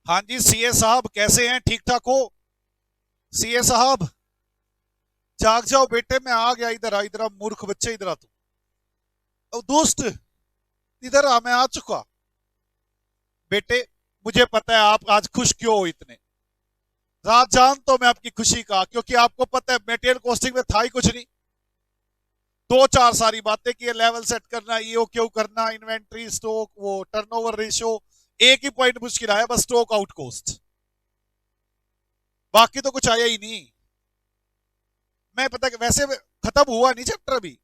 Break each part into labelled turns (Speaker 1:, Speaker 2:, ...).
Speaker 1: हाँ जी सीए साहब, कैसे हैं? ठीक ठाक हो? सीए साहब, जाग जाओ बेटे, मैं आ गया। इधर आ, इधर आ मूर्ख बच्चे, इधर आ तू। ओ दोस्त, इधर आ, मैं आ चुका। बेटे, मुझे पता है आप आज खुश क्यों हो इतने। रात जान तो मैं आपकी खुशी का, क्योंकि आपको पता है मेटेरियल कॉस्टिंग में था ही कुछ नहीं। दो चार सारी बातें की, लेवल सेट करना, ईओ क्यू करना, इन्वेंट्री, स्टॉक, वो टर्नओवर रेशियो। एक ही पॉइंट मुश्किल आया, बस स्टॉक आउट कॉस्ट। बाकी तो कुछ आया ही नहीं। मैं पता कि वैसे खत्म हुआ नहीं चैप्टर अभी,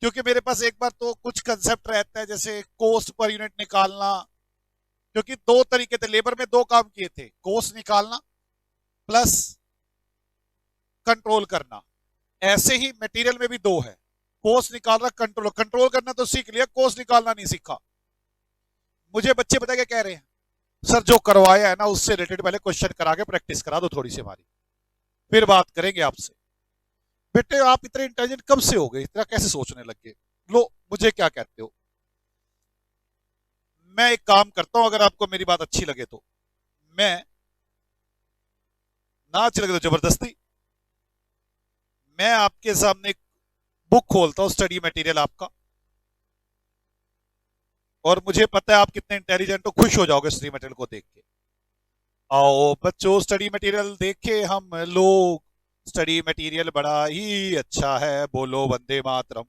Speaker 1: क्योंकि मेरे पास एक बार तो कुछ कंसेप्ट रहता है, जैसे कॉस्ट पर यूनिट निकालना। क्योंकि दो तरीके थे, लेबर में दो काम किए थे, कॉस्ट निकालना प्लस कंट्रोल करना। ऐसे ही मटेरियल में भी दो है, कॉस्ट निकालना, कंट्रोल। कंट्रोल करना तो सीख लिया, कॉस्ट निकालना नहीं सीखा। मुझे बच्चे पता क्या कह रहे हैं? सर जो करवाया है ना उससे रिलेटेड पहले क्वेश्चन करा के प्रैक्टिस करा दो थोड़ी सी हमारी, फिर बात करेंगे आपसे। बेटे आप इतने इंटेलिजेंट कब से हो गए? इतना कैसे सोचने लग गए? लो, मुझे क्या कहते हो? मैं एक काम करता हूं, अगर आपको मेरी बात अच्छी लगे तो। मैं, ना अच्छी लगे तो जबरदस्ती, मैं आपके सामने एक बुक खोलता हूं, स्टडी मटेरियल आपका। और मुझे पता है आप कितने इंटेलिजेंट हो, खुश हो जाओगे स्टडी मटेरियल को देख के। आओ बच्चों, स्टडी मटेरियल देखे हम लोग। स्टडी मटेरियल बड़ा ही अच्छा है, बोलो वंदे मातरम।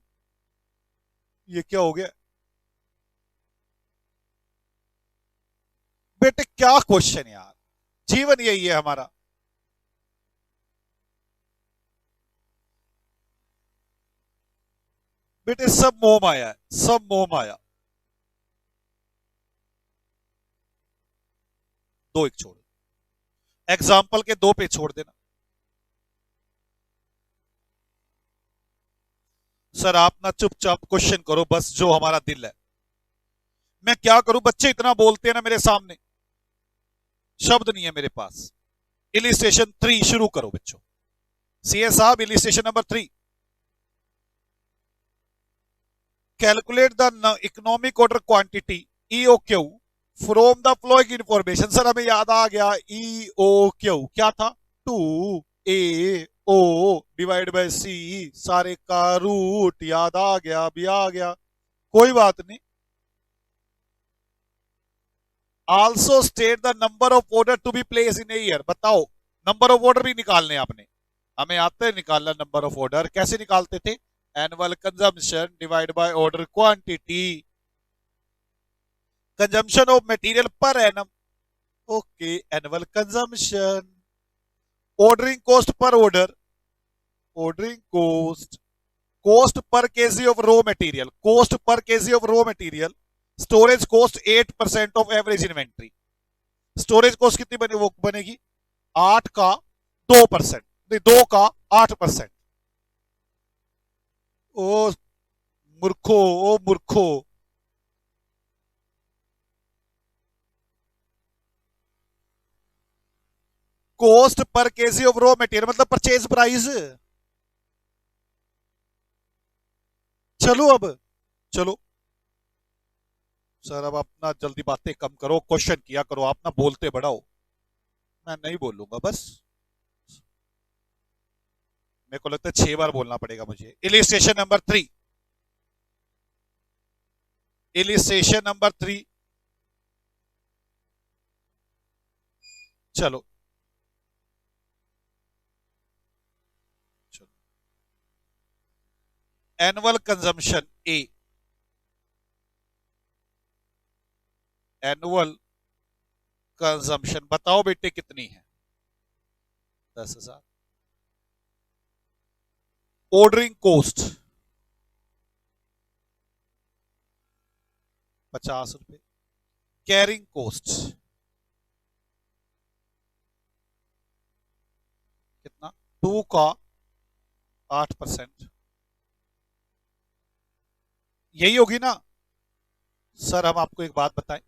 Speaker 1: ये क्या हो गया? बेटे क्या क्वेश्चन यार, जीवन यही है हमारा। बेटे सब मोह माया है, सब मोह माया। दो एक छोड़, एग्जाम्पल के दो पे छोड़ देना। सर आप ना चुपचाप क्वेश्चन करो, बस जो हमारा दिल है। मैं क्या करूं, बच्चे इतना बोलते हैं ना मेरे सामने, शब्द नहीं है मेरे पास। इलिस्ट्रेशन 3 शुरू करो बच्चों। सीए साहब, illustration number 3। Calculate the economic order quantity EOQ from the flowing information. Sir हमें याद आ गया, ईओक्यू क्या था? 2 AO डिवाइड बाय सी, सारे का रूट। याद आ गया, अभी आ गया, कोई बात नहीं। Also state the number of order to be place in a year. बताओ, नंबर ऑफ ऑर्डर भी निकालने आपने। हमें आता है निकालना नंबर ऑफ ऑर्डर, कैसे निकालते थे? Annual consumption divide by order quantity, consumption of material per annum. Okay, annual consumption. Ordering cost per order, ordering cost, cost पर kg of raw material, cost पर kg of raw material. Storage cost 8% of average inventory. Storage cost कितनी बने, वो बनेगी 8 का 2%, नहीं 2 का 8%। ओ मूर्खो, ओ मूर्खो। कॉस्ट पर केजी ऑफ रॉ मटेरियल मतलब परचेज प्राइस। चलो अब, चलो। सर अब अपना जल्दी बातें कम करो, क्वेश्चन किया करो, आप ना बोलते बढ़ाओ। मैं नहीं बोलूंगा बस। मेरे को लगता है 6 बार बोलना पड़ेगा मुझे। Illustration number 3, illustration number 3। चलो, चलो। एनुअल कंजम्पशन ए, एनुअल कंजम्पशन बताओ बेटे कितनी है? 10,000। ऑर्डरिंग कॉस्ट 50 रुपए। कैरिंग कॉस्ट कितना? 2 का 8%। यही होगी ना? सर हम आपको एक बात बताएं,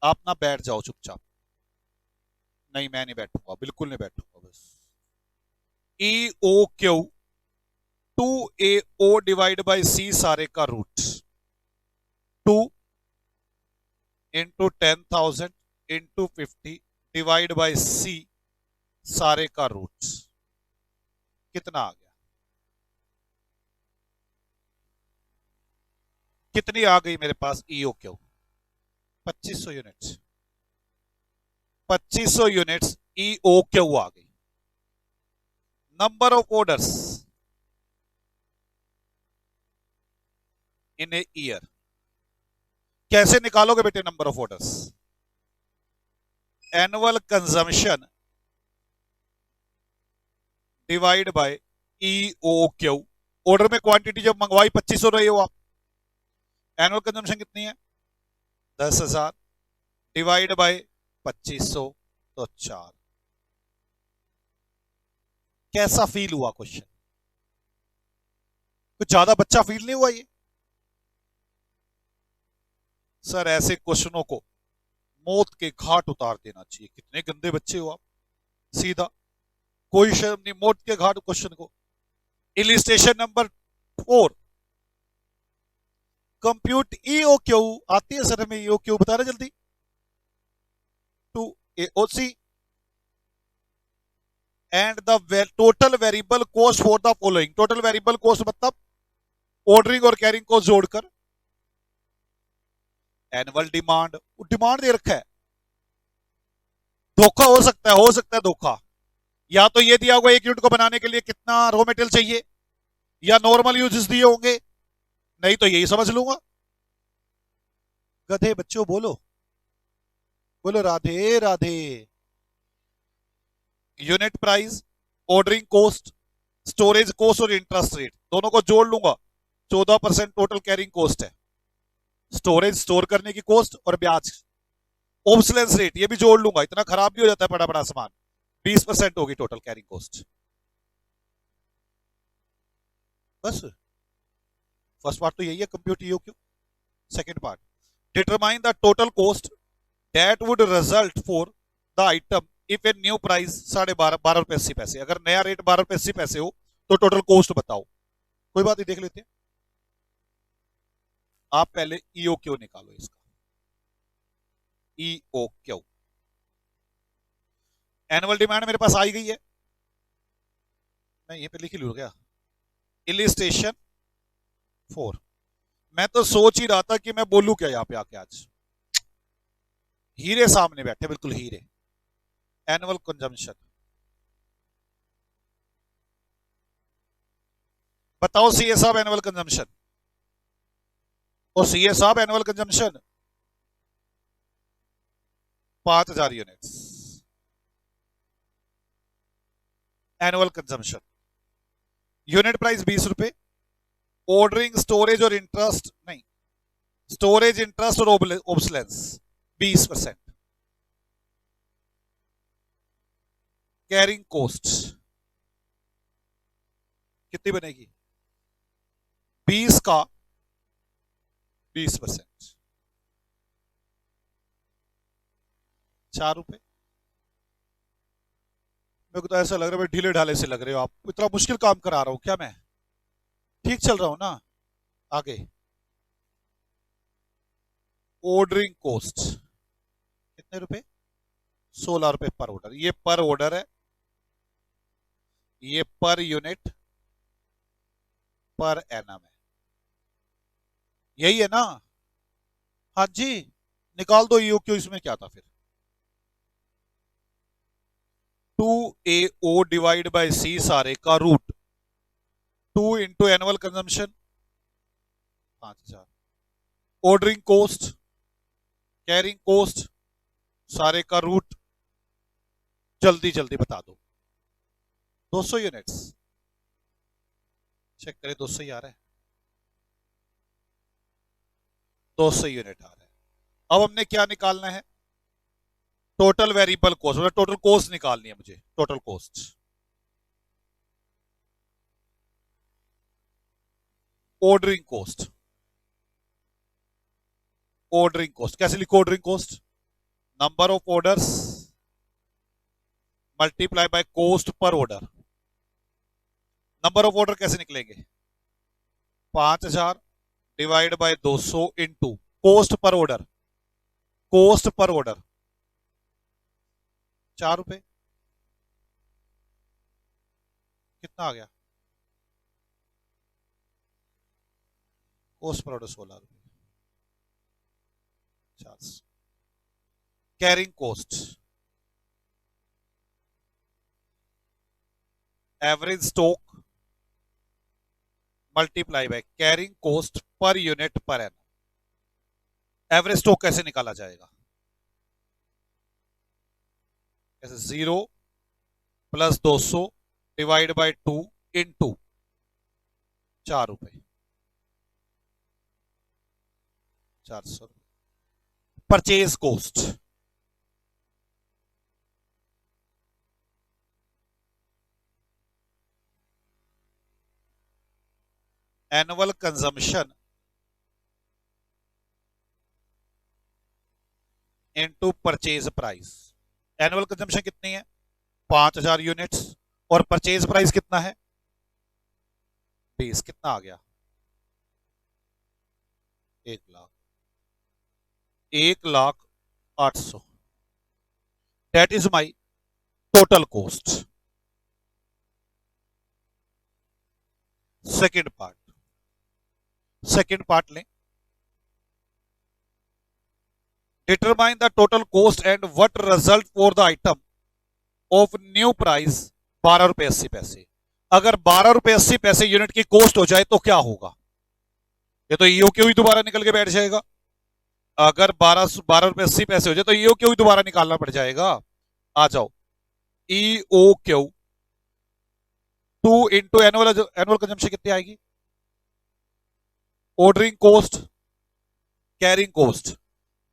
Speaker 1: आप ना बैठ जाओ चुपचाप। नहीं मैं नहीं बैठूंगा, बिल्कुल नहीं बैठूंगा बस। E O Q 2 AO divide by C सारे का root. 2 into 10,000 into 50 divide by C सारे का रूट कितना आ गया? कितनी आ गई मेरे पास EO Q? 2500 units. 2500 units EO Q आ गई। Number of orders in a year कैसे निकालोगे बेटे? Number of orders annual consumption divide by EO Q. Order में क्वांटिटी जब मंगवाई 2500 रही हो आप, एनुअल कंजम्पशन कितनी है? 10,000 डिवाइड बाय 2500 तो 4। कैसा फील हुआ क्वेश्चन? कुछ ज्यादा बच्चा फील नहीं हुआ ये? सर ऐसे क्वेश्चनों को मौत के घाट उतार देना चाहिए। कितने गंदे बच्चे हो आप, सीधा कोई शर्म नहीं, मौत के घाट क्वेश्चन को। Illustration number 4, compute EO Q आती है सर हमें, ईओ क्यू बता रहे जल्दी। To AOC and the total variable cost for the following. Total variable cost मतलब ऑर्डरिंग और कैरिंग कॉस्ट जोड़कर। एनुअल डिमांड, डिमांड दे रखा है, धोखा हो सकता है, हो सकता है धोखा। या तो ये दिया होगा 1 यूनिट को बनाने के लिए कितना रॉ मटेरियल चाहिए, या नॉर्मल यूजेस दिए होंगे, नहीं तो यही समझ लूंगा। गधे बच्चों बोलो, बोलो Radhe Radhe. Unit price, ordering cost, storage cost और इंटरेस्ट रेट दोनों को जोड़ लूंगा। 14% टोटल कैरिंग कॉस्ट है। स्टोरेज स्टोर करने की कॉस्ट और ब्याज, ऑब्सलेंस रेट ये भी जोड़ लूंगा। इतना खराब भी हो जाता है बड़ा बड़ा सामान। 20% होगी टोटल कैरिंग कॉस्ट। बस फर्स्ट पार्ट तो यही है, compute E O Q. Second part, determine the total cost that would result for the item if a new price 12.5 रुपए 80 पैसे। अगर नया रेट 12 रुपए 80 पैसे हो तो टोटल कॉस्ट बताओ। कोई बात नहीं, देख लेते हैं। आप पहले ईओ क्यू निकालो इसका। ईओ क्यू एनुअल डिमांड मेरे पास आई गई है, मैं ये पे लिख लूं क्या? इलिस्ट्रेशन 4। मैं तो सोच ही रहा था कि मैं बोलूं क्या यहां पे आके आज। हीरे सामने बैठे, बिल्कुल हीरे। एनुअल कंजम्पशन बताओ सीए साहब, एनुअल कंजम्पशन। और सीए साहब annual consumption 5000 units annual consumption. Unit price 20 रुपए। ऑर्डरिंग, स्टोरेज और इंटरेस्ट नहीं, स्टोरेज, इंटरेस्ट और ऑब्सलेंस 20%। कैरिंग कॉस्ट कितनी बनेगी? 20 का 20%, 4 रुपए। मेरे को तो ऐसा लग रहा है ढीले ढाले से लग रहे हो आप। इतना मुश्किल काम करा रहा हूं क्या मैं? ठीक चल रहा हूं ना? आगे ऑर्डरिंग कॉस्ट कितने रुपए? 16 रुपए पर ऑर्डर। ये पर ऑर्डर है, ये पर यूनिट पर एनम है, यही है ना? हाँ जी, निकाल दो ईओ क्यू। इसमें क्या था फिर? 2AO डिवाइड बाय सी सारे का root 2 into annual consumption 5000, ordering cost, carrying cost सारे का रूट। जल्दी जल्दी बता दो। 200 यूनिट्स, चेक करें 200 ही आ रहा है। 200 यूनिट आ रहा है। अब हमने क्या निकालना है? टोटल वेरिएबल कॉस्ट, मतलब टोटल कॉस्ट निकालनी है मुझे। Total cost, ordering cost. Ordering cost कैसे लिखो? Ordering cost number of orders multiply by cost per order. Number of order कैसे निकलेंगे? 5000 divide by 200 into cost per order cost per order 4 रुपए, कितना आ गया? कोस्ट पर ऑर्डर 16 रुपए। Carrying cost, average stock multiply by carrying cost per unit per annum. Average stock कैसे निकाला जाएगा? ऐसे 0 + 200 डिवाइड बाय 2 इंटू 4 रुपए, 400। Purchase cost, annual consumption into purchase price. Annual consumption कितनी है? 5000 यूनिट्स, और परचेज प्राइस कितना है? 20। कितना आ गया? 1,00,000, 1,08,000। That is my total cost. Second part लें, determine the total cost and what result for the item of new price 12 रुपए 80 पैसे। अगर 12 रुपए 80 पैसे यूनिट की कॉस्ट हो जाए तो क्या होगा? ये तो ईओक्यू ही दोबारा निकल के बैठ जाएगा। अगर 12 रुपए 80 पैसे हो जाए तो ईओक्यू ही दोबारा निकालना पड़ जाएगा। आ जाओ, ईओक्यू 2 इंटू एनुअल कंजम्पशन कितनी आएगी? ऑर्डरिंग कोस्ट, कैरिंग कोस्ट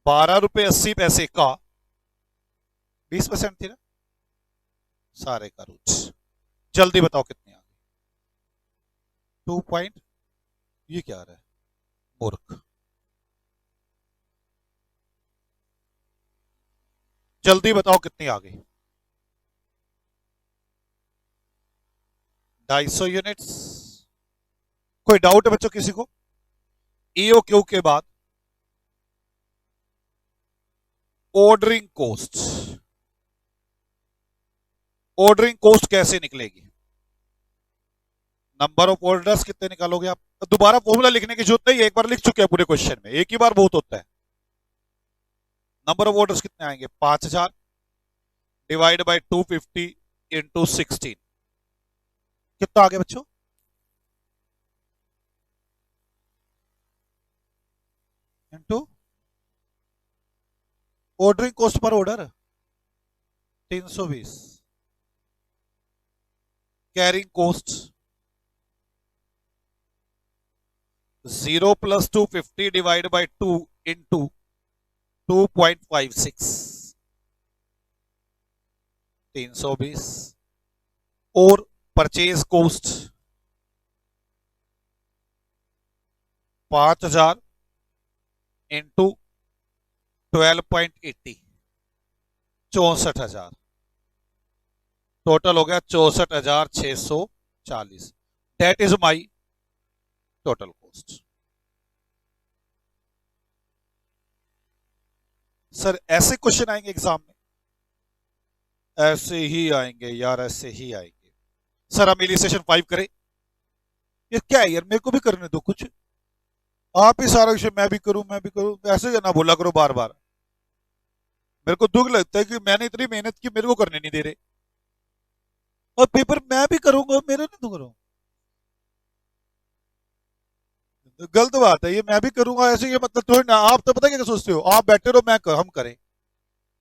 Speaker 1: 12 रुपए 80 पैसे का 20% थी ना, सारे का रूट। जल्दी बताओ कितनी आ गई? 2 पॉइंट, ये क्या आ रहा है मूर्ख? जल्दी बताओ कितनी आ गई? 250 यूनिट्स। कोई डाउट है बच्चों किसी को? ईओक्यू के बाद ऑर्डरिंग कोस्ट, ऑर्डरिंग कोस्ट कैसे निकलेगी? नंबर ऑफ ऑर्डर्स कितने निकालोगे आप? दोबारा फॉर्मूला लिखने की जरूरत नहीं, एक बार लिख चुके हैं पूरे क्वेश्चन में, एक ही बार बहुत होता है। नंबर ऑफ ऑर्डर्स कितने आएंगे? 5000 डिवाइड बाय 250 इंटू 16। कितना आ गया बच्चों? Into ordering cost per order 320। Carrying cost 0 + 250 divide by 2 into 2.56, 320। और परचेज कोस्ट 5000 इंटू 12.80, 64,000। टोटल हो गया 64,640। That is my total cost. Sir ऐसे क्वेश्चन आएंगे एग्जाम में? ऐसे ही आएंगे यार, ऐसे ही आएंगे। सर हम इलिस्ट्रेशन 5 करें? ये क्या है यार, मेरे को भी करने दो कुछ। आप ही सारा विषय मैं भी करूं, ऐसे ना बोला करो बार बार। मेरे को दुख लगता है कि मैंने इतनी मेहनत की, मेरे को करने नहीं दे रहे। और पेपर मैं भी करूंगा, मेरे नहीं तो करूं। गलत बात है ये, मैं भी करूंगा ऐसे, ये मतलब थोड़ी ना। आप तो पता क्या सोचते हो, आप बैठे रहो, हम करें।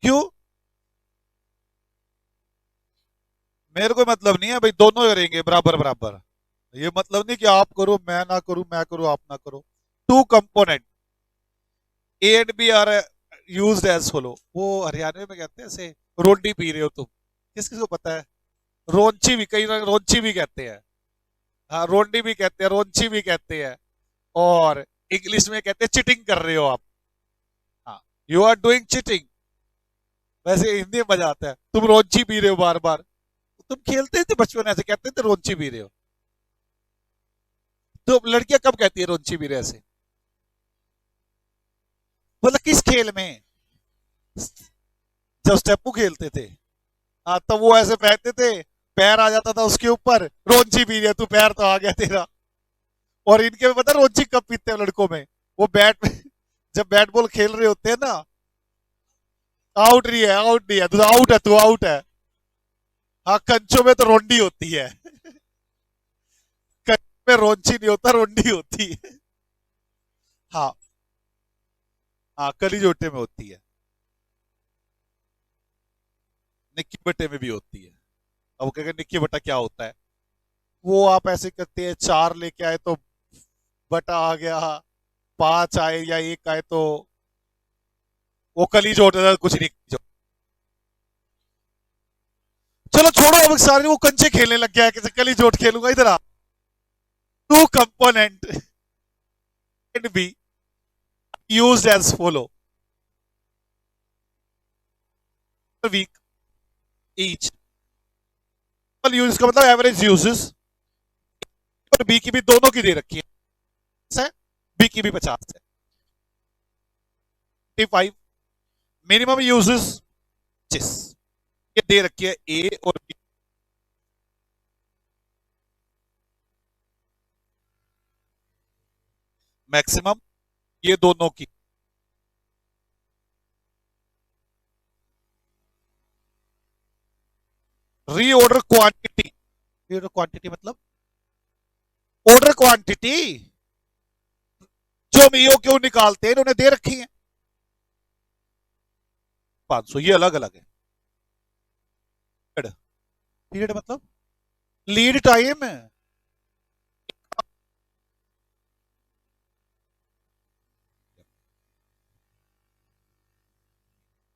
Speaker 1: क्यों? मेरे को मतलब नहीं है भाई, दोनों करेंगे बराबर बराबर। ये मतलब नहीं कि आप करो मैं ना करूं, मैं करूं आप ना करो। 2 component A and B are used as follow. वो हरियाणा में कहते हैं ऐसे, रोंडी पी रहे हो तुम, किस किस को पता है? रोंची भी, कई रोंची भी कहते हैं। हाँ, रोंडी भी कहते हैं, रोंची भी कहते हैं, और इंग्लिश में कहते हैं चिटिंग कर रहे हो आप। हाँ, यू आर डूइंग चिटिंग। वैसे हिंदी में मजा आता है, तुम रोंची पी रहे हो बार बार। तुम खेलते थे बचपन ऐसे, कहते थे रोंची पी रहे हो। तो लड़कियां कब कहती है रोंची पी रहे ऐसे? मतलब किस खेल में? जब स्टेपू खेलते थे, हाँ, तब वो ऐसे पहनते थे, पैर आ जाता था उसके ऊपर, रोंची पी लिया तू, पैर तो आ गया तेरा। और इनके में पता रोंची कब पीते हैं लड़कों में, वो बैट जब बैट बॉल खेल रहे होते हैं ना, आउट नहीं है, आउट नहीं है तू, आउट है तू, आउट है। हाँ, कंचों में तो रोंडी होती है, कंचों में रोंची नहीं होता, रोंडी होती है। हाँ, हाँ, कली जोटे में होती है, निक्की बट्टे में भी होती है। अब वो कहेंगे निक्की बट्टा क्या होता है, वो आप ऐसे करते हैं, चार लेके आए तो बटा आ गया, पांच आए या एक आए तो वो कली जोड़ देता, कुछ नहीं जोड़। चलो छोड़ो, अब सारे वो कंचे खेलने लग गया है, कैसे कली जोड़ खेलूंगा, इधर आ। Two component can be used as follow, week each. Use का मतलब एवरेज यूजेस, और बी की भी दोनों की दे रखी है, बी की भी 50 है, 5 मिनिमम यूजेस, ये दे रखी है ए और बी। मैक्सिमम ये दोनों की, रीऑर्डर क्वांटिटी, रीऑर्डर क्वांटिटी मतलब ऑर्डर क्वांटिटी, जो हम ईओ क्यों निकालते हैं इन्होंने दे रखी है 500, ये अलग अलग है। पीरियड मतलब लीड टाइम है,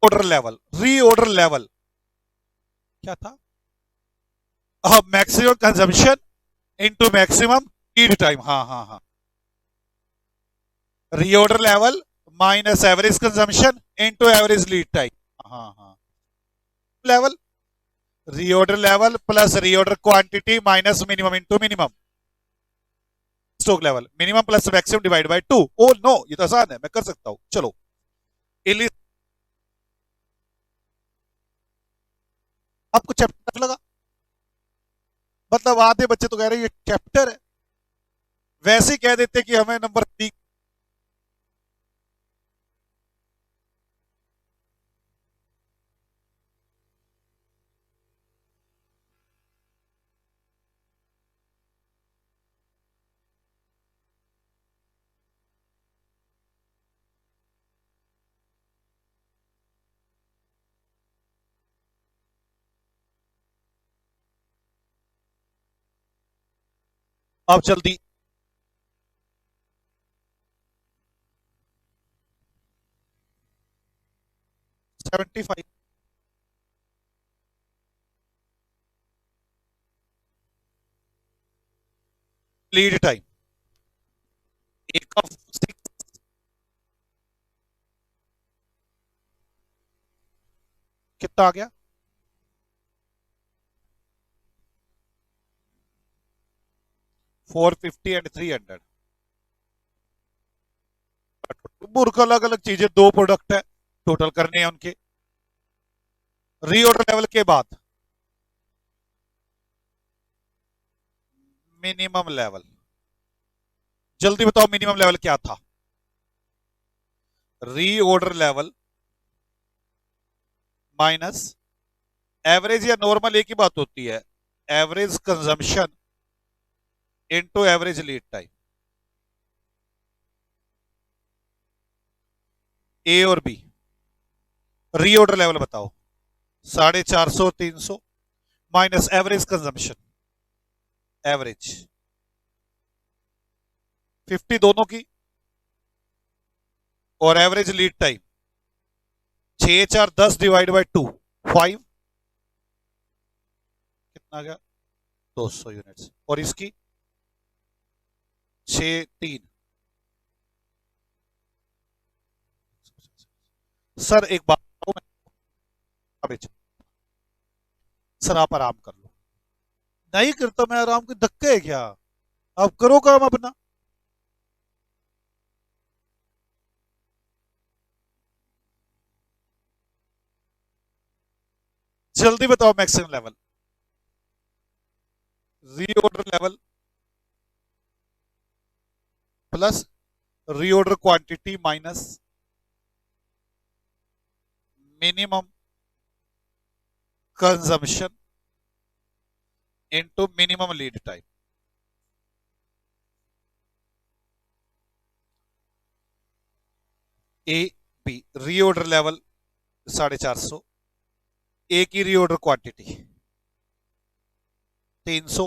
Speaker 1: ऑर्डर लेवल, रीऑर्डर लेवल क्या था, maximum consumption into maximum lead time, हाँ हाँ हाँ, reorder level minus average consumption into average lead time, हाँ हाँ, level, reorder level plus reorder quantity minus minimum into minimum stock level, minimum plus maximum divide by 2। Oh no, ये तो आसान है, मैं कर सकता हूं, चलो। आपको चैप्टर लगा, मतलब आधे बच्चे तो कह रहे हैं ये चैप्टर है, वैसे ही कह देते कि हमें नंबर 3। अब जल्दी, 75 लीड टाइम, एक ऑफ 6 कितना आ गया, 450 एंड 300, मूर्ख अलग अलग चीजें, दो प्रोडक्ट है, टोटल करने हैं उनके, रीऑर्डर लेवल के बाद मिनिमम लेवल, जल्दी बताओ मिनिमम लेवल क्या था, रीऑर्डर लेवल माइनस एवरेज या नॉर्मल एक ही बात होती है, average consumption into average lead time, A और बी। रीऑर्डर लेवल बताओ, 450 300 माइनस एवरेज कंजम्पशन, एवरेज 50 दोनों की, और average lead time 6 4 10 divide by 2 5, कितना गया 200 यूनिट्स, और इसकी 6 3। सर एक बात बताओ, मैं सर आप आराम कर लो, नहीं करता मैं आराम, के धक्के है क्या, आप करो काम अपना। जल्दी बताओ maximum level, reorder level plus reorder quantity minus minimum consumption into minimum lead time. A B reorder level 450, A की रीऑर्डर क्वांटिटी 300,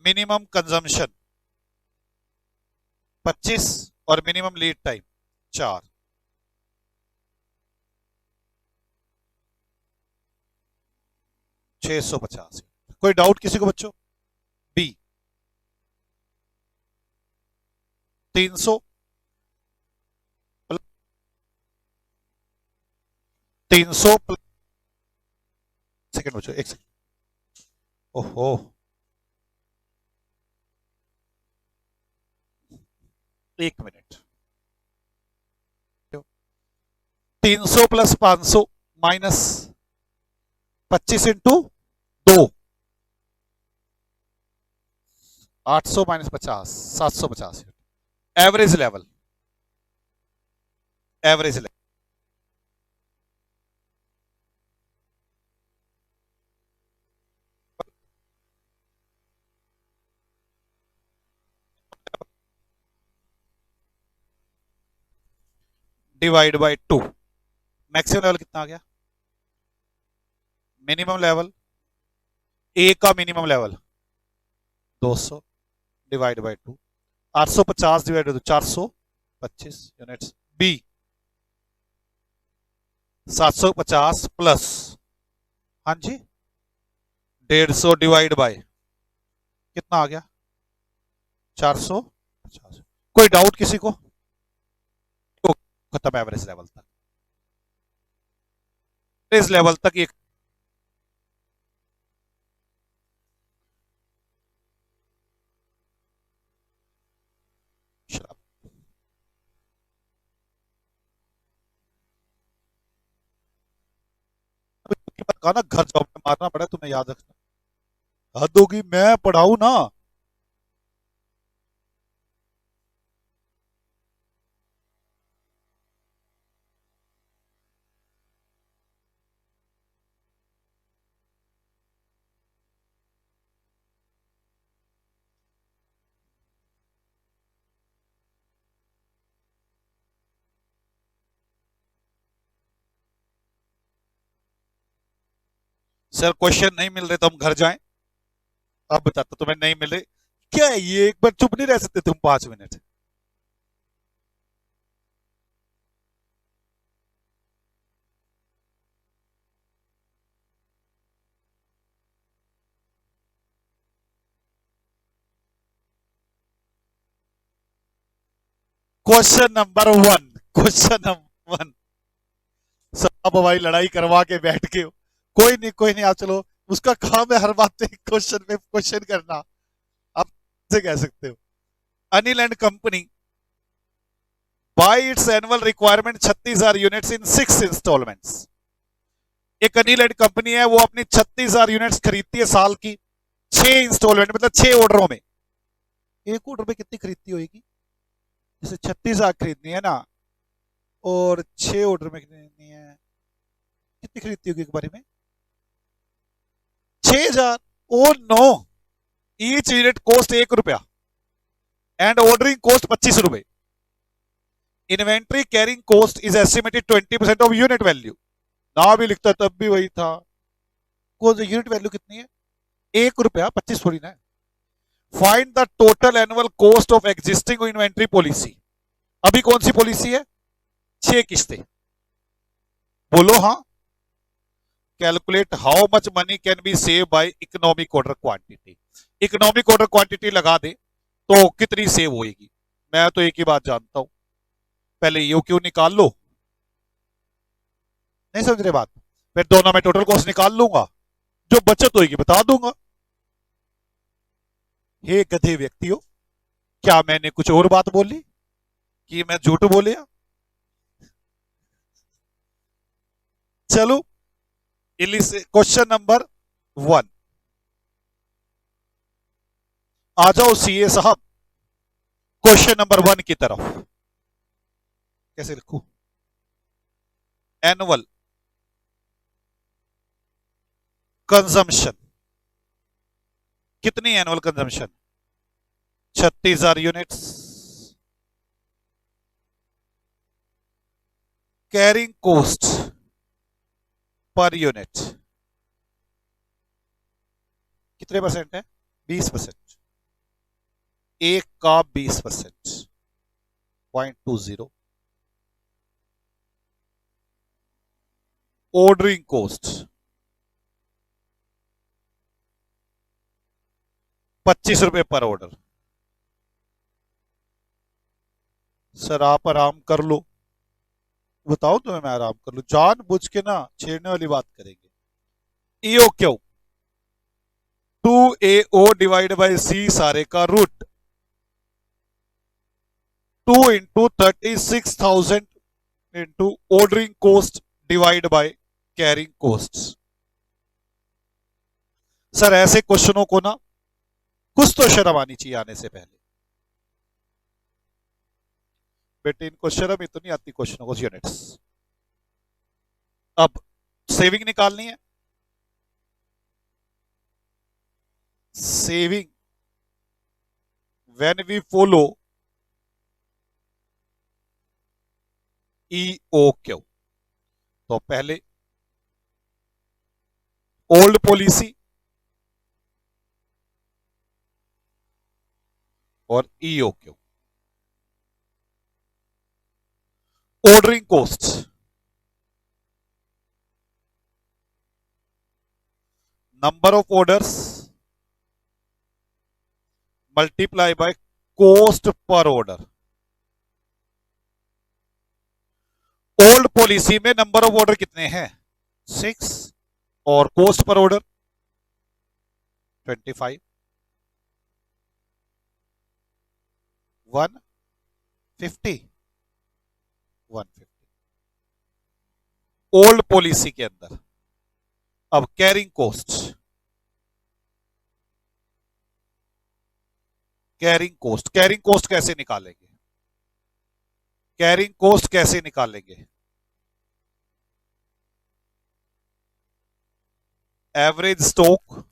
Speaker 1: मिनिमम कंजम्पशन 25 और मिनिमम लीड टाइम 4। $650। कोई डाउट किसी को बच्चों? बी 300 300 सेकंड बच्चों, एक सेकंड। ओहो, एक minute. 300 plus 500 minus 25 into 2, 800 minus 50, 750। Average level, average level divide by 2। Maximum level कितना आ गया? मिनिमम लेवल, ए का minimum level 200 divide by 2, 850 divide by 425 units. B 750 plus, हाँ जी 150 डिवाइड बाय कितना आ गया? 450। कोई डाउट किसी को? तो खत्म एवरेज लेवल तक, एवरेज लेवल तक एक कहा ना, घर जॉब में मारना पड़ा, तुम्हें याद रखना। हद होगी, मैं पढ़ाऊ ना। सर क्वेश्चन नहीं मिल रहे तो हम घर जाएं। अब बताता, तुम्हें नहीं मिले क्या है ये? एक बार चुप नहीं रह सकते तुम 5 minute? Question number 1, question number 1। सब भाई लड़ाई करवा के बैठ के हो। कोई नहीं, कोई नहीं, आप चलो। उसका काम है हर बात पे क्वेश्चन में क्वेश्चन करना, आप से कह सकते हो। Anil and company buy its annual requirement 36,000 units in 6 installments. एक अनिल एंड कंपनी है, वो अपनी 36,000 यूनिट्स खरीदती है साल की 6 इंस्टॉलमेंट, मतलब 6 ऑर्डरों में। एक ऑर्डर में कितनी खरीदती होगी? जैसे 36,000 खरीदनी है ना, और 6 ऑर्डर में खरीदनी है, कितनी खरीदती होगी एक बारी में? 6,000। Oh no, each unit cost ₹1 and ordering cost ₹25। Inventory carrying cost is estimated 20% of unit value. ना भी लिखता तब भी वही था। यूनिट वैल्यू कितनी है? ₹1, 25 थोड़ी ना। Find the total annual cost of existing inventory policy. अभी कौन सी पॉलिसी है? 6 किस्तें। बोलो हाँ। Calculate how much money can be save by economic order quantity. Economic order quantity लगा दे तो कितनी सेव होगी? मैं तो एक ही बात जानता हूं, पहले यू क्यू निकाल लो। नहीं समझ रहे बात? फिर दोनों में टोटल कॉस्ट निकाल लूंगा, जो बचत होगी बता दूंगा। हे गधे व्यक्तियों, क्या मैंने कुछ और बात बोली कि मैं झूठ बोलिया? चलो क्वेश्चन नंबर 1 आ जाओ सीए साहब, क्वेश्चन नंबर 1 की तरफ। कैसे लिखूं? एनुअल कंजम्पशन, कितनी annual consumption? 36,000 units. Carrying cost per unit कितने परसेंट है? 20%। एक का 20%, 0.20। ऑर्डरिंग कॉस्ट 25 रुपए पर ऑर्डर। सर आप आराम कर लो, बताओ तुम्हें मैं आराम कर लूं? जानबूझ के ना छेड़ने वाली बात करेंगे। EO Q 2AO divide by C सारे का root 2 into 36,000 into ordering cost divide by carrying cost. Sir ऐसे क्वेश्चनों को ना कुछ तो शर्म आनी चाहिए आने से पहले। बेटे इनको शर्म इतनी आती क्वेश्चनों को, यूनिट्स। अब सेविंग निकालनी है। Saving when we follow EOQ, तो पहले ओल्ड पॉलिसी और EOQ। Ordering cost number of orders multiply by cost per order. Old policy में नंबर ऑफ ऑर्डर कितने हैं? 6 और cost per order 25। 150 old policy के अंदर। अब कैरिंग कॉस्ट, कैरिंग कॉस्ट कैसे निकालेंगे? कैरिंग कॉस्ट कैसे निकालेंगे? Average stock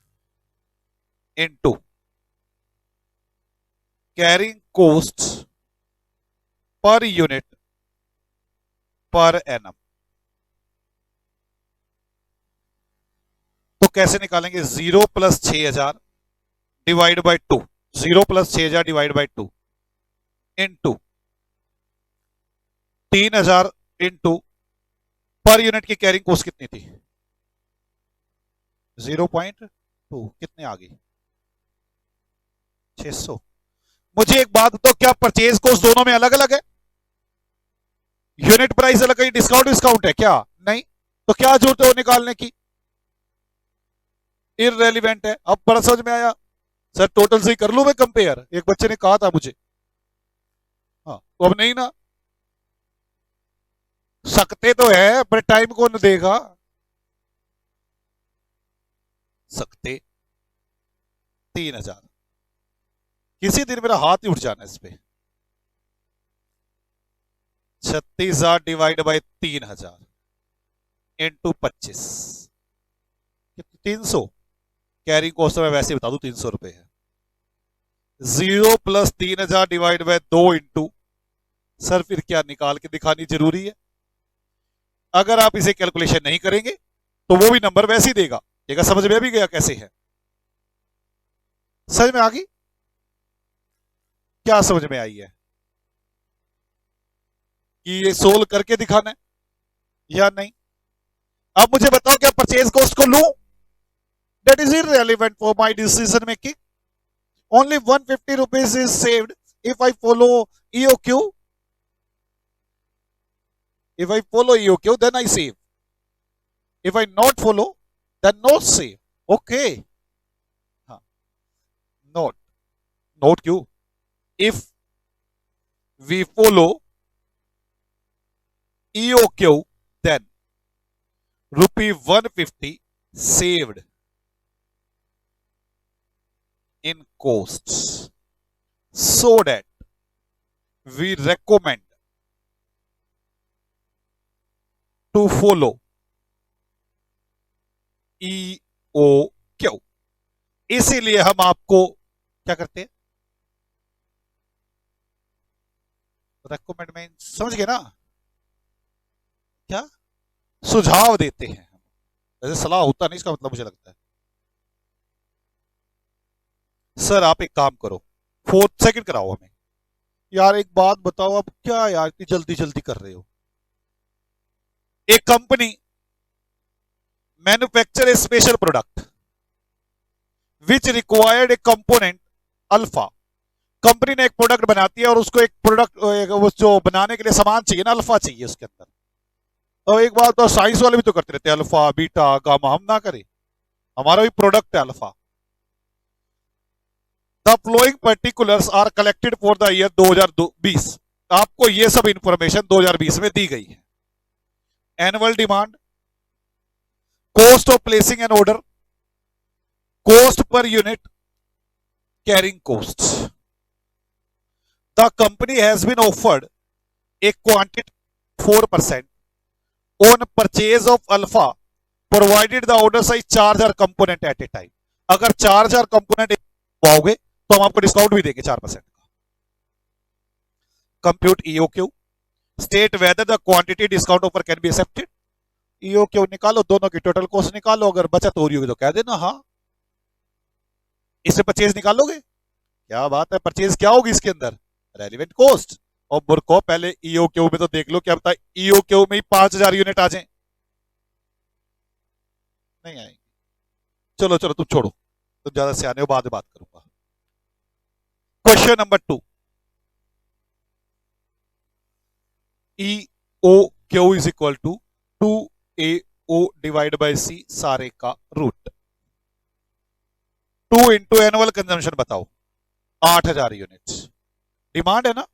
Speaker 1: into carrying cost per unit per annum. तो कैसे निकालेंगे? 0 + 6,000 divide by 2, 0 + 6,000 divide by 2 into 3,000 into per unit की कैरिंग कॉस्ट कितनी थी? 0.2। कितने आ गई? 600। मुझे एक बात बताओ, क्या परचेज कॉस्ट दोनों में अलग अलग है? यूनिट प्राइस अलग है, डिस्काउंट है क्या? नहीं। तो क्या जरूरत है वो निकालने की? इररेलेवेंट है। अब बड़ा समझ में आया। सर टोटल से ही कर लूं मैं कंपेयर, एक बच्चे ने कहा था मुझे। हाँ तो अब नहीं ना, सकते तो है पर टाइम कौन देगा? सकते 3,000। किसी दिन मेरा हाथ ही उठ जाना इस पे। 36,000 divide by 3,000 into 25, 300। Carrying cost में वैसे बता दूं 300 रुपए है। 0 + 3,000 डिवाइड बाय 2 इंटू, सर फिर क्या निकाल के दिखानी जरूरी है? अगर आप इसे कैलकुलेशन नहीं करेंगे तो वो भी नंबर वैसे ही देगा। देगा। समझ में भी गया कैसे है? समझ में आ गई? क्या समझ में आई है कि ये सोल्व करके दिखाना है या नहीं? अब मुझे बताओ, क्या परचेज कॉस्ट को लूं? That is irrelevant for my decision making. Only 150 rupees is saved if I follow EOQ। If I follow EOQ, then I save. If I not follow, then not save. Okay. हाँ. Note Q. If we follow EOQ, then ₹150 saved in costs, so that we recommend to follow EOQ। इसीलिए हम आपको क्या करते हैं, recommend में समझ गए ना, क्या सुझाव देते हैं। वैसे सलाह होता नहीं इसका मतलब, मुझे लगता है। सर आप एक काम करो, 4 सेकंड कराओ हमें। यार एक बात बताओ, अब क्या यार इतनी जल्दी जल्दी कर रहे हो। एक company manufacture A special product which required A component alpha. Company ने एक प्रोडक्ट बनाती है और उसको एक प्रोडक्ट जो बनाने के लिए सामान चाहिए ना, अल्फा चाहिए उसके अंदर। तो एक बात तो साइंस वाले भी तो करते रहते हैं, अल्फा बीटा गामा, हम ना करें? हमारा भी प्रोडक्ट है Alpha. The following particulars are collected for the year 2020। आपको ये सब इंफॉर्मेशन 2020 में दी गई है। Annual demand, cost of placing an order, cost per unit, carrying cost. The company has been offered a quantity 4% on purchase of Alpha provided the order size 4,000 component at a time. अगर 4,000 component पाओगे तो हम आपको discount भी देंगे 4% का। Compute EOQ, state whether the quantity discount offer can be accepted. EOQ निकालो, दोनों की टोटल कॉस्ट निकालो, अगर बचत हो रही होगी तो कह देना हाँ। इससे परचेज निकालोगे, क्या बात है, परचेज क्या होगी इसके अंदर, रेलिवेंट कॉस्ट। और बुरको पहले ईओक्यू में तो देख लो, क्या पता ईओक्यू में ही 5,000 यूनिट आ जाए। नहीं आएंगे। चलो चलो तुम छोड़ो, तुम ज्यादा सियाने हो, बाद में बात करूंगा। Question number 2, EOQ is equal to 2AO divide by C, सारे का रूट। 2 इंटू एनुअल कंजम्पशन बताओ, 8,000 यूनिट डिमांड है ना।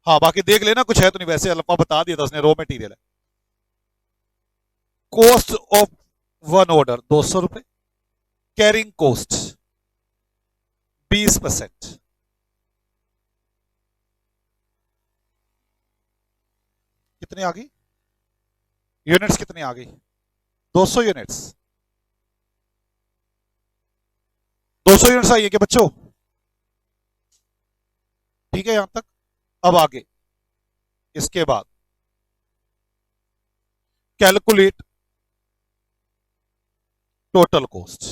Speaker 1: हाँ बाकी देख लेना, कुछ है तो नहीं, वैसे अल्फा बता दिया था उसने, रॉ मटेरियल है। कॉस्ट ऑफ वन ऑर्डर 200 रुपए, कैरिंग कॉस्ट 20%। कितनी आ गई यूनिट्स, कितनी आ गई, 200 यूनिट्स। 200 यूनिट्स आई है क्या बच्चों, ठीक है यहां तक। अब आगे इसके बाद calculate total cost.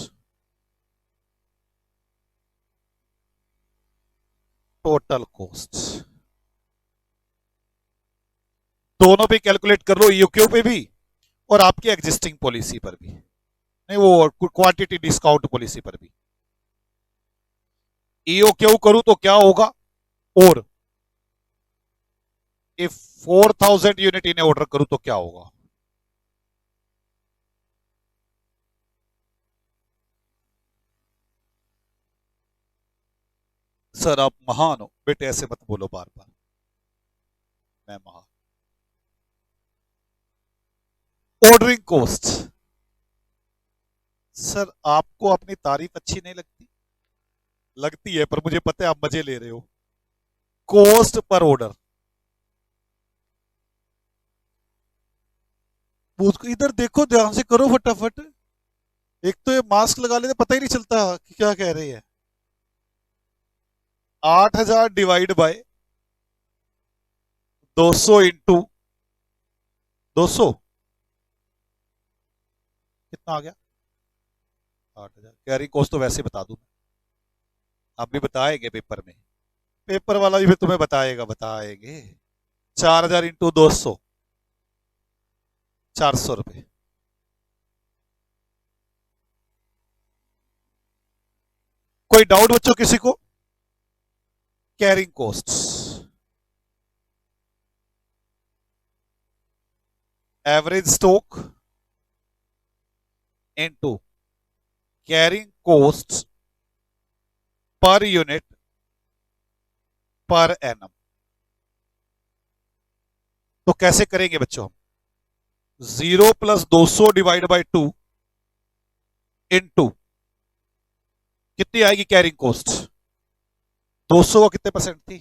Speaker 1: Total cost दोनों पे कैलकुलेट कर लो, ईओक्यू पे भी और आपकी एग्जिस्टिंग पॉलिसी पर भी, नहीं वो क्वांटिटी डिस्काउंट पॉलिसी पर भी। ईओक्यू करूं तो क्या होगा, और इफ 4,000 यूनिट इन्हें ऑर्डर करूं तो क्या होगा। सर आप महान हो बेटे, ऐसे मत बोलो बार बार, मैं महान। ऑर्डरिंग कॉस्ट, सर आपको अपनी तारीफ अच्छी नहीं लगती, लगती है पर मुझे पता है आप मजे ले रहे हो। कॉस्ट पर ऑर्डर, इधर देखो, ध्यान से करो फटाफट। एक तो ये मास्क लगा लेते पता ही नहीं चलता कि क्या कह रही है। 8,000 डिवाइड बाय 200 इंटू 200, कितना आ गया, 8,000। कैरी कॉस्ट तो वैसे बता दूं, आप भी बताएंगे पेपर में, पेपर वाला भी तुम्हें बताएगा, बताएंगे। 4,000 इंटू 200, 400 रुपए। कोई डाउट बच्चों किसी को। Carrying cost, average stock into carrying cost per unit per annum. तो कैसे करेंगे बच्चों हम, 0 प्लस 200 डिवाइड बाई 2 इनटू कितनी आएगी कैरिंग कॉस्ट? 200 का कितने परसेंट थी?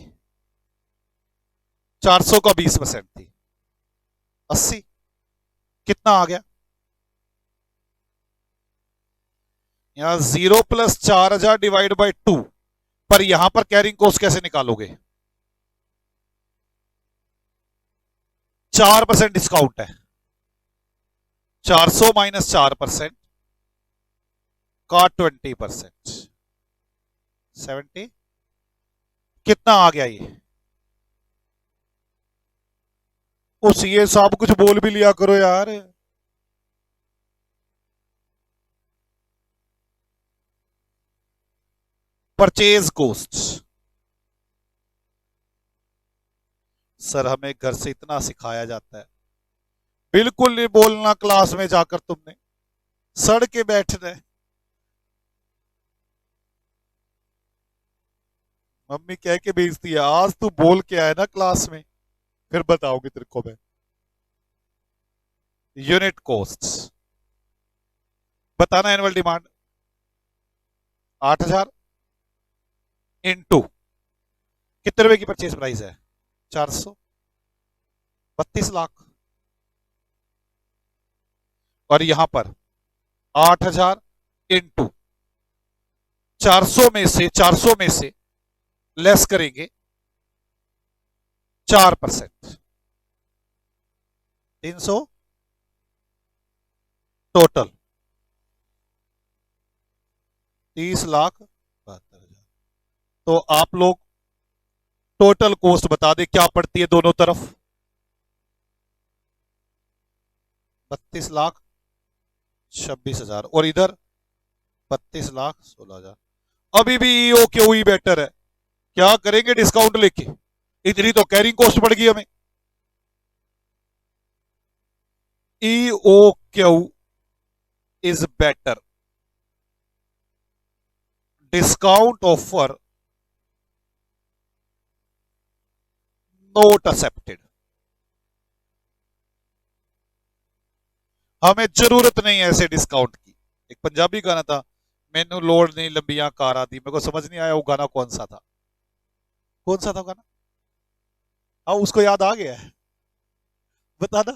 Speaker 1: 400 का 20% थी, 80। कितना आ गया? यहां 0 प्लस 4000 डिवाइड बाई 2, पर यहां पर कैरिंग कॉस्ट कैसे निकालोगे? 4% डिस्काउंट है, 400 माइनस 4% का 20%, 70। कितना आ गया ये? उस ये सब कुछ बोल भी लिया करो यार। Purchase cost. सर हमें घर से इतना सिखाया जाता है, बिल्कुल नहीं बोलना क्लास में जाकर, तुमने सड़ के बैठना है। मम्मी कह के भेजती है, आज तू बोल के आया ना क्लास में, फिर बताओगे तेरे को मैं। यूनिट कॉस्ट बताना। एनुअल डिमांड 8000 इनटू कितने रुपए की परचेज प्राइस है? 400, 32 लाख। और यहां पर 8000 इनटू 400 में से लेस करेंगे 4%, 300 टोटल 30,72,000। तो आप लोग टोटल कॉस्ट बता दे क्या पड़ती है दोनों तरफ? 32,26,000 और इधर 32,16,000। अभी भी ईओ क्यू ही बेटर है। क्या करेंगे डिस्काउंट लेके? इतनी तो कैरिंग कॉस्ट पड़ गई हमें। E O Q is better, discount offer not accepted. हमें जरूरत नहीं है ऐसे डिस्काउंट की। एक पंजाबी गाना था, मैनू लोड़ नहीं लंबिया कारा दी। मेरे को समझ नहीं आया वो गाना कौन सा था। कौन सा था गाना? हाँ उसको याद आ गया है, बता दो।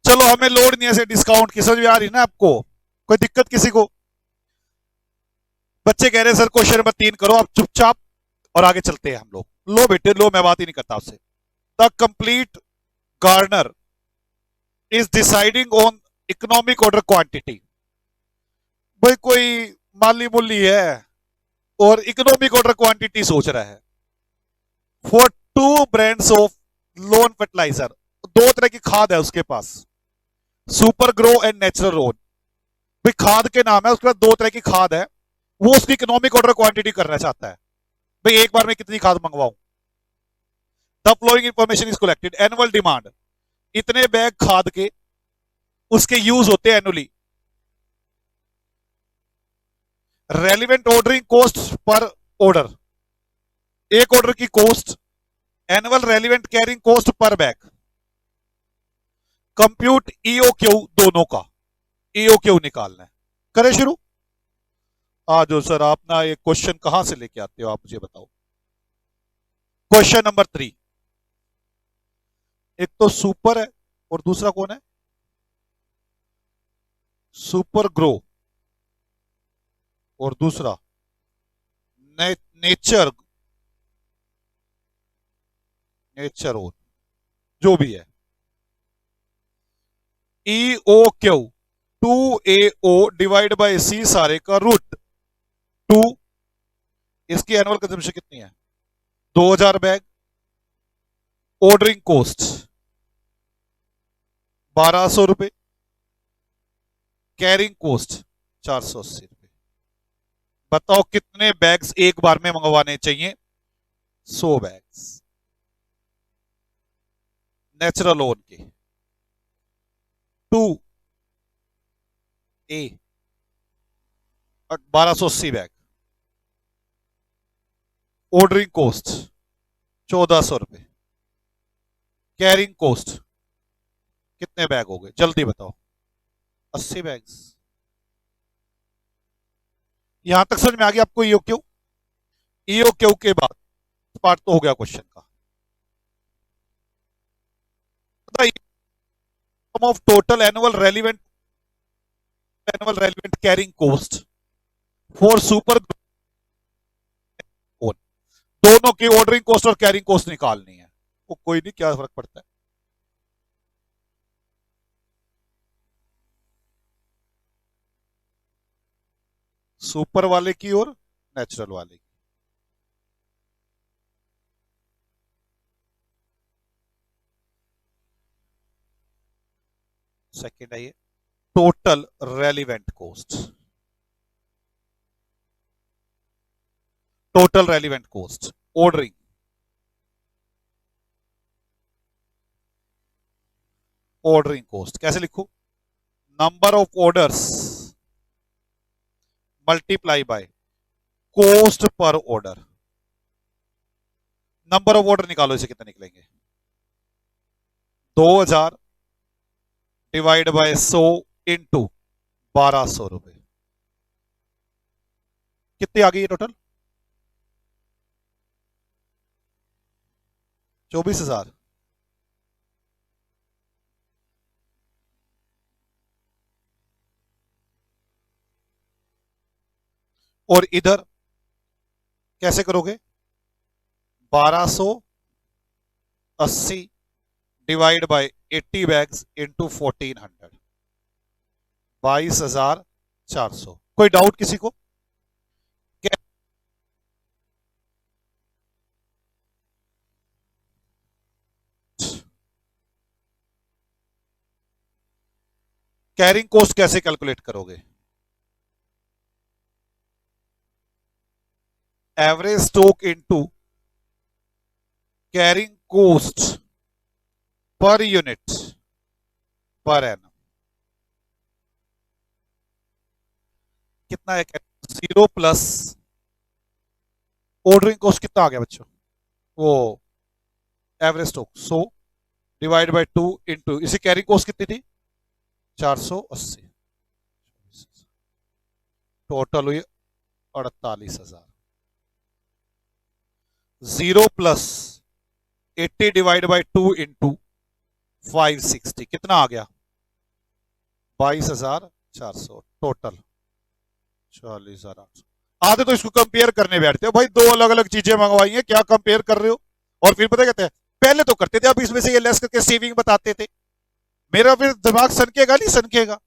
Speaker 1: चलो हमें लोड नहीं ऐसे डिस्काउंट की। समझ में आ रही ना आपको? कोई दिक्कत किसी को? बच्चे कह रहे हैं सर क्वेश्चन नंबर 3 करो आप चुपचाप, और आगे चलते हैं हम लोग। लो बेटे लो, मैं बात ही नहीं करता आपसे। The complete Garner is deciding on economic order quantity. भाई कोई माली मुली है और इकोनॉमिक ऑर्डर क्वांटिटी सोच रहा है। For 2 brands of loan fertilizer, 2 तरह की खाद है उसके पास, super grow and natural own. भाई खाद के नाम है, उसके बाद 2 तरह की खाद है, वो उसकी इकोनॉमिक ऑर्डर क्वांटिटी करना चाहता है। भाई एक बार में कितनी खाद मंगवाऊं? The flowing information is collected. Annual demand, इतने बैग खाद के उसके यूज होते हैं annually. Relevant ordering cost per order, एक ऑर्डर की cost, annual relevant carrying cost per bag. Compute EO Q, दोनों का ईओ क्यू निकालना है। करें शुरू? आ जाओ सर, आप ना ये क्वेश्चन कहां से लेके आते हो आप मुझे बताओ। क्वेश्चन नंबर 3, एक तो सुपर है और दूसरा कौन है? सुपर ग्रो, और दूसरा नेचर, नेचर ओन, जो भी है। EO Q 2AO divide by C सारे का रूट 2। इसकी एनुअल कंजम्पशन कितनी है? 2000 बैग। ऑर्डरिंग कॉस्ट 1200 रुपए, कैरिंग कॉस्ट 480 रुपए। बताओ कितने बैग्स एक बार में मंगवाने चाहिए? 100 बैग्स नेचुरल ओन के। 2A 1280 bag. ऑर्डरिंग कॉस्ट 1400 रुपए। कैरिंग कोस्ट कितने बैग हो गए जल्दी बताओ? 80 बैग्स। यहां तक समझ में आ गया आपको? ईओ क्यू, ईओ क्यू के बाद पार्ट तो हो गया क्वेश्चन का। Of total annual relevant carrying cost for super, दोनों की ऑर्डरिंग कोस्ट और कैरिंग कोस्ट निकालनी है। वो कोई नहीं, क्या फर्क पड़ता है। सुपर वाले की और नेचुरल वाले की। सेकंड है ये total relevant cost, total relevant cost ordering, ordering cost कैसे लिखूं? Number of orders multiply by cost per order. Number of order निकालो, इसे कितने निकलेंगे? 2000 डिवाइड बाय 100 इंटू 1200 रुपए। कितनी आ गई है टोटल? 24,000। और इधर कैसे करोगे? 1280 डिवाइड बाय 80 बैग्स इंटू 1400, 22,400। कोई डाउट किसी को? कैरिंग कोस्ट कैसे कैलकुलेट करोगे? Average stock into carrying cost per unit per annum. कितना है? 0 प्लस ऑर्डरिंग कोस्ट कितना आ गया बच्चों? वो average stock 100 divide by 2 into इसी कैरिंग कोस्ट कितनी थी? 480। टोटल हुई 48,000। 0 प्लस 80 डिवाइड बाय 2 इंटू 560 कितना आ गया? 22,400। टोटल 40,800। आधे तो इसको कंपेयर करने बैठते हो भाई, दो अलग अलग चीजें मंगवाई हैं, क्या कंपेयर कर रहे हो? और फिर पता कहते हैं पहले तो करते थे, अब इसमें से ये लेस करके सेविंग बताते थे। मेरा फिर दिमाग सनकेगा नहीं सनकेगा?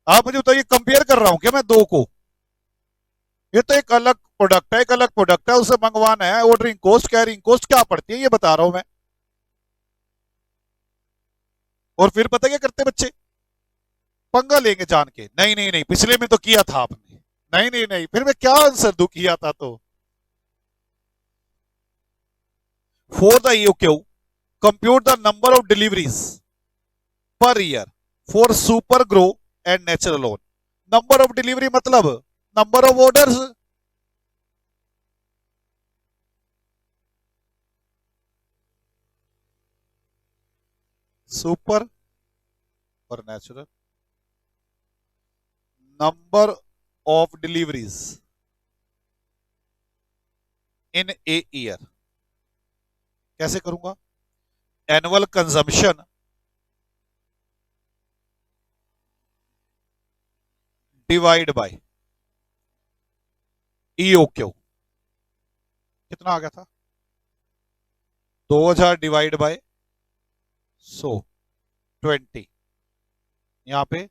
Speaker 1: आप मुझे बताइए, कंपेयर कर रहा हूं क्या मैं दो को? ये तो एक अलग प्रोडक्ट है, एक अलग प्रोडक्ट है, उसे मंगवाना है। ऑर्डरिंग कोस्ट कैरिंग कोस्ट क्या पड़ती है ये बता रहा हूं मैं। और फिर पता क्या करते बच्चे? पंगा लेंगे जान के, नहीं नहीं नहीं पिछले में तो किया था आपने, नहीं नहीं नहीं, फिर मैं क्या आंसर दू किया था तो। For the EOQ compute the number of deliveries per year for super grow and natural own. Number of delivery मतलब नंबर ऑफ ऑर्डर्स। सुपर और natural, number of deliveries in a year. कैसे करूंगा? Annual consumption divide bye EOQ. कितना आ गया था? 2000 divide by 100 20, यहां पे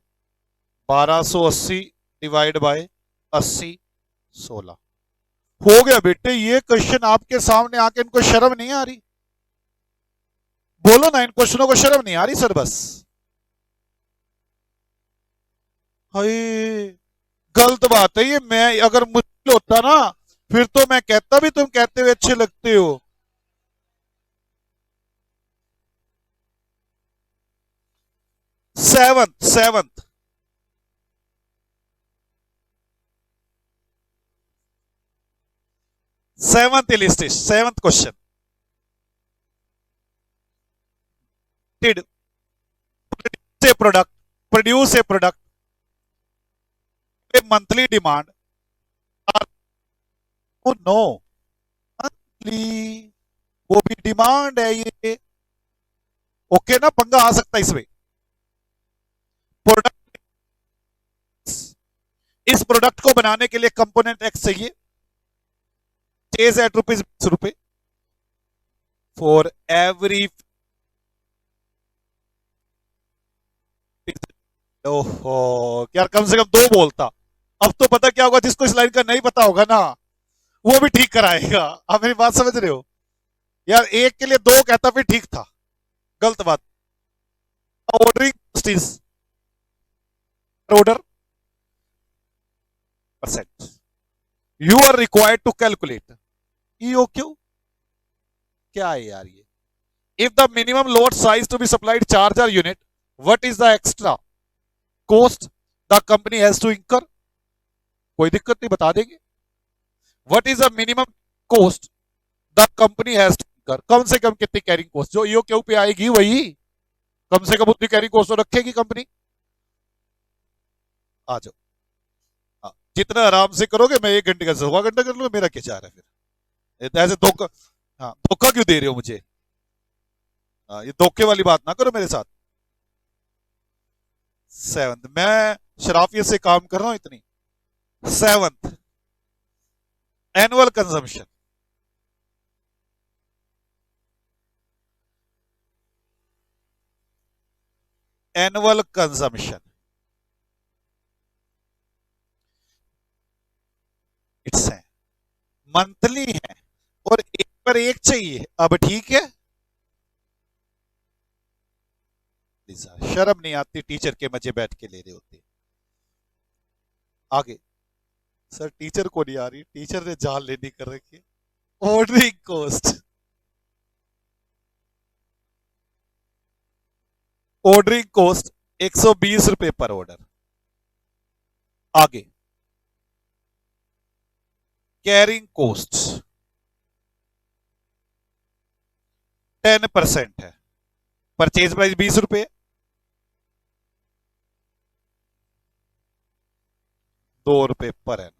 Speaker 1: 1280 डिवाइड बाय 80 16। हो गया बेटे ये क्वेश्चन आपके सामने आके इनको शर्म नहीं आ रही? बोलो ना, इन क्वेश्चनों को शर्म नहीं आ रही सर? बस हाय, गलत बात है ये। मैं अगर मुश्किल होता ना फिर तो मैं कहता भी तुम कहते हुए अच्छे लगते हो। Seventh seventh question, did produce a product a monthly demand or oh no monthly, वो भी डिमांड है ये, ओके ना, पंगा आ सकता है इसमें। प्रोडक्ट, इस प्रोडक्ट को बनाने के लिए कंपोनेंट एक्स चाहिए, चेज एट ₹20 फॉर एवरी, ओहो यार कम से कम दो बोलता। अब तो पता क्या होगा, जिसको इस लाइन का नहीं पता होगा ना वो भी ठीक कराएगा। आप मेरी बात समझ रहे हो यार, एक के लिए दो कहता फिर ठीक था, गलत बात। Ordering is order percent, you are required to calculate EOQ, क्या है यार ये। If the minimum load size to be supplied charger unit, what is the extra cost the company has to incur, कोई दिक्कत नहीं, बता देंगे। What is the minimum cost the company has to incur, कम से कम कितनी कैरिंग कॉस्ट जो ईओ क्यू पे आएगी वही, कम से कम उतनी कैरिंग कॉस्ट तो रखेगी कंपनी। आ जाओ, जितना आराम से करोगे, मैं 1 घंटे का 1.25 घंटा कर लूंगा, मेरा क्या चाह रहा है फिर ऐसे धोखा। हाँ धोखा क्यों दे रहे हो मुझे, ये धोखे वाली बात ना करो मेरे साथ। सेवंथ, मैं शराफियत से काम कर रहा हूं इतनी। Seventh, annual consumption, annual consumption it's है, मंथली है और एक पर एक चाहिए, अब ठीक है। शर्म नहीं आती, टीचर के मजे बैठ के ले रहे होते। आगे सर, टीचर को नहीं आ रही, टीचर ने जान लेनी कर रखी। ऑर्डरिंग कॉस्ट, ऑर्डरिंग कॉस्ट ₹120 पर ऑर्डर। आगे कैरिंग कॉस्ट 10% है, परचेज प्राइस ₹20, ₹2 पर है।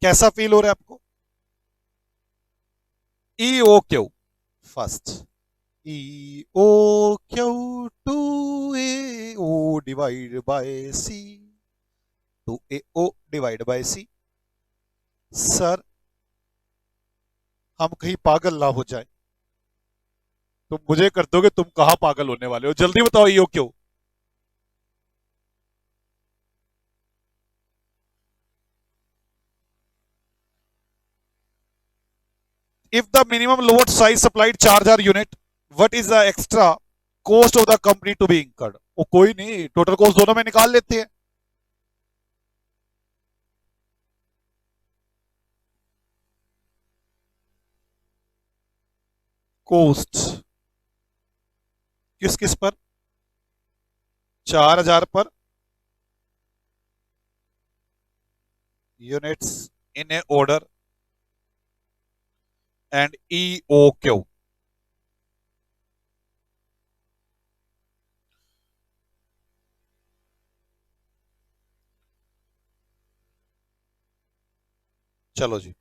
Speaker 1: कैसा फील हो रहा है आपको? EOQ first, EOQ two A O divide by C, two A O divide by C. Sir हम कहीं पागल ना हो जाए, तुम मुझे कर दोगे, तुम कहां पागल होने वाले हो, जल्दी बताओ EOQ. If the minimum load size supplied charger unit, what is the extra cost of the company to be incurred? वो कोई नहीं, टोटल कॉस्ट दोनों में निकाल लेते हैं। कॉस्ट किस किस पर? 4000 पर, units in A order and EOQ। चलो जी,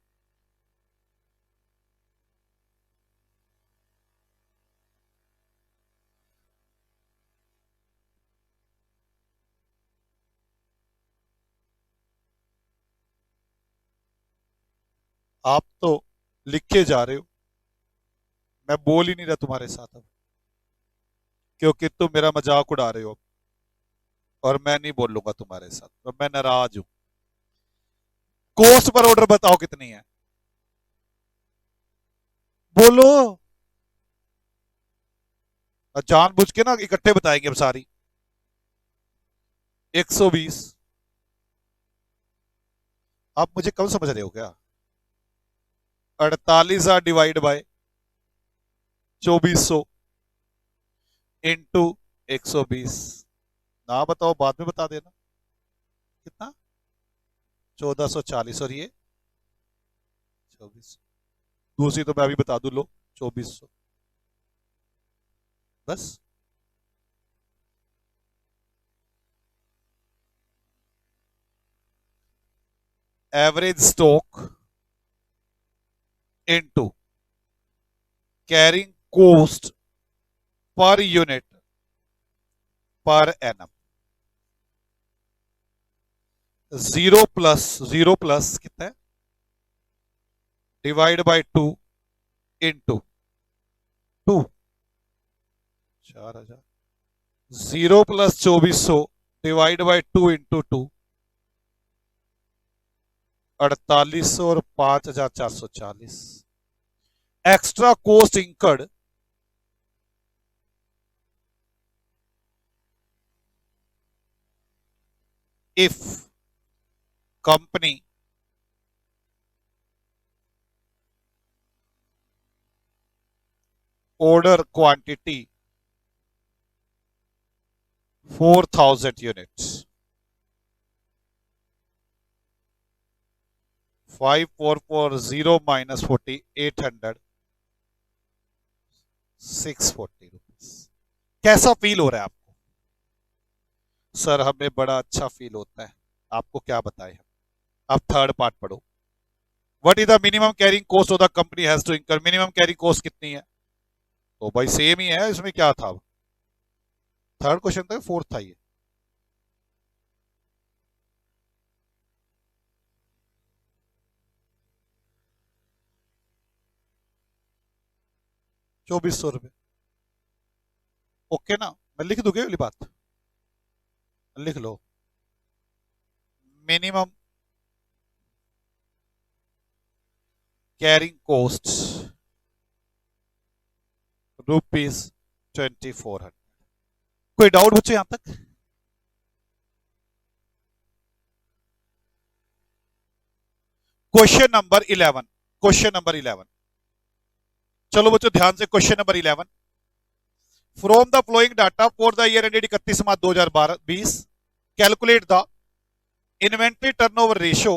Speaker 1: आप तो लिखे जा रहे हो, मैं बोल ही नहीं रहा तुम्हारे साथ अब, क्योंकि तुम मेरा मजाक उड़ा रहे हो और मैं नहीं बोलूंगा तुम्हारे साथ, तो मैं नाराज हूं। कॉस्ट पर ऑर्डर बताओ कितनी है, बोलो। जानबूझ के ना इकट्ठे बताएंगे अब सारी। 120, आप मुझे कम समझ रहे हो क्या? 48,000 डिवाइड बाय 2400 इंटू 120, ना बताओ बाद में बता देना कितना, 1440, और ये 2400। दूसरी तो मैं अभी बता दूं, लो 2400 बस। Average stock into carrying cost per unit per annum. 0 plus कितना है, divide by 2 into 2, 4000। 0 + 2400 divide by 2 into 2, 4800 और 5440। Extra cost incurred if company order quantity 4000 units। 5440 minus 40, 800, 640 rupees. कैसा फील हो रहा है आपको? सर हमें बड़ा अच्छा फील होता है, आपको क्या बताएं हम। आप थर्ड पार्ट पढ़ो। What is the minimum carrying cost of the company has to incur. Minimum carrying cost कितनी है? तो भाई सेम ही है, इसमें क्या था? थर्ड क्वेश्चन था, फोर्थ था ये। ₹2400। ओके ना, मैं लिख दूंगी वाली बात, लिख लो। Minimum carrying cost ₹2400। कोई डाउट बच्चों यहां तक? Question number 11। क्वेश्चन नंबर 11, चलो बच्चों ध्यान से। Question number 11, from the flowing data for the year ended 31 March 2020 calculate the inventory turnover ratio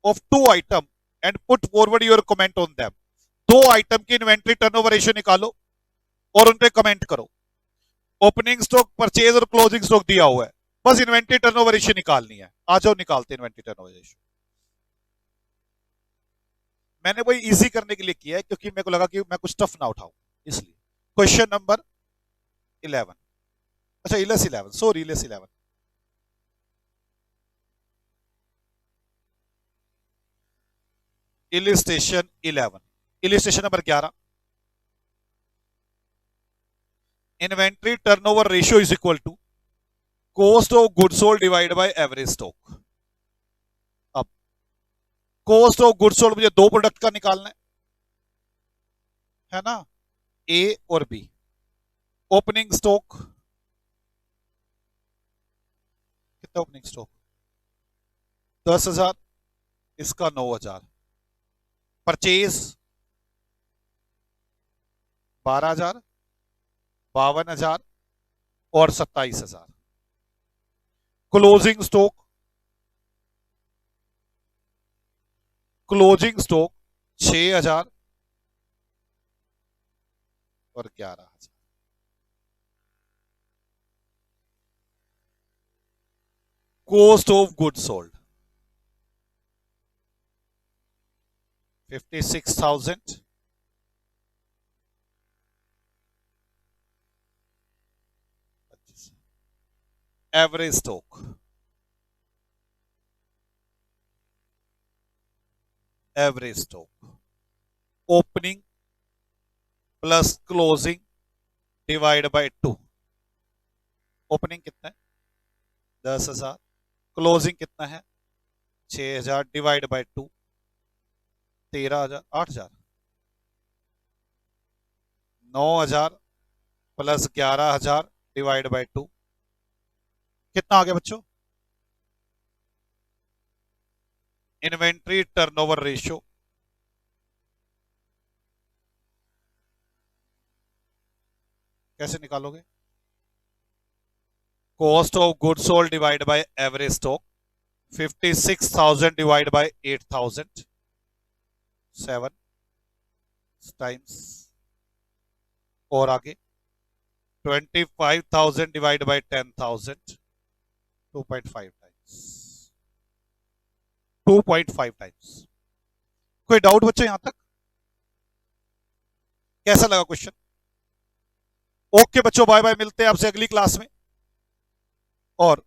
Speaker 1: of 2 item and put forward your comment on them. 2 item की inventory turnover ratio निकालो और उन पे comment करो। ओपनिंग स्टॉक, परचेज और closing stock दिया हुआ है, बस इन्वेंट्री टर्नओवर रेशियो निकालनी है। आ जाओ निकालते इन्वेंट्री टर्नओवर रेशियो। मैंने वही इजी करने के लिए किया है क्योंकि मेरे को लगा कि मैं कुछ टफ ना उठाऊं, इसलिए। क्वेश्चन नंबर 11, अच्छा इलेस 11, सॉरी इलेस 11। Illustration 11, illustration number 11। Inventory turnover ratio is equal to cost of goods sold divide by average stock. अब कॉस्ट ऑफ गुड्स सोल्ड मुझे 2 प्रोडक्ट का निकालना है ना, ए और बी। ओपनिंग स्टॉक कितना? ओपनिंग स्टॉक 10,000, इसका 9,000। परचेज 12,000, 52,000 और 27,000। क्लोजिंग स्टॉक, क्लोजिंग स्टॉक 6,000 और 11,000। Cost of goods sold 56,000। Average stock, average stock opening plus closing divide by 2। Opening कितना है? 10,000। क्लोजिंग कितना है? 6,000 divide by 2, 13,000, 8,000। 9,000 plus 11,000 divide by 2, कितना आ गया बच्चों? इन्वेंट्री टर्नओवर रेशियो कैसे निकालोगे? Cost of goods sold divide by average stock, 56,000 divide by 8,000, 7 times और आगे 25,000 डिवाइड बाय 10,000 2.5 टाइम्स 2.5 टाइम्स। कोई डाउट बच्चों यहां तक? कैसा लगा क्वेश्चन? ओके बच्चों, बाय बाय, मिलते हैं आपसे अगली क्लास में। और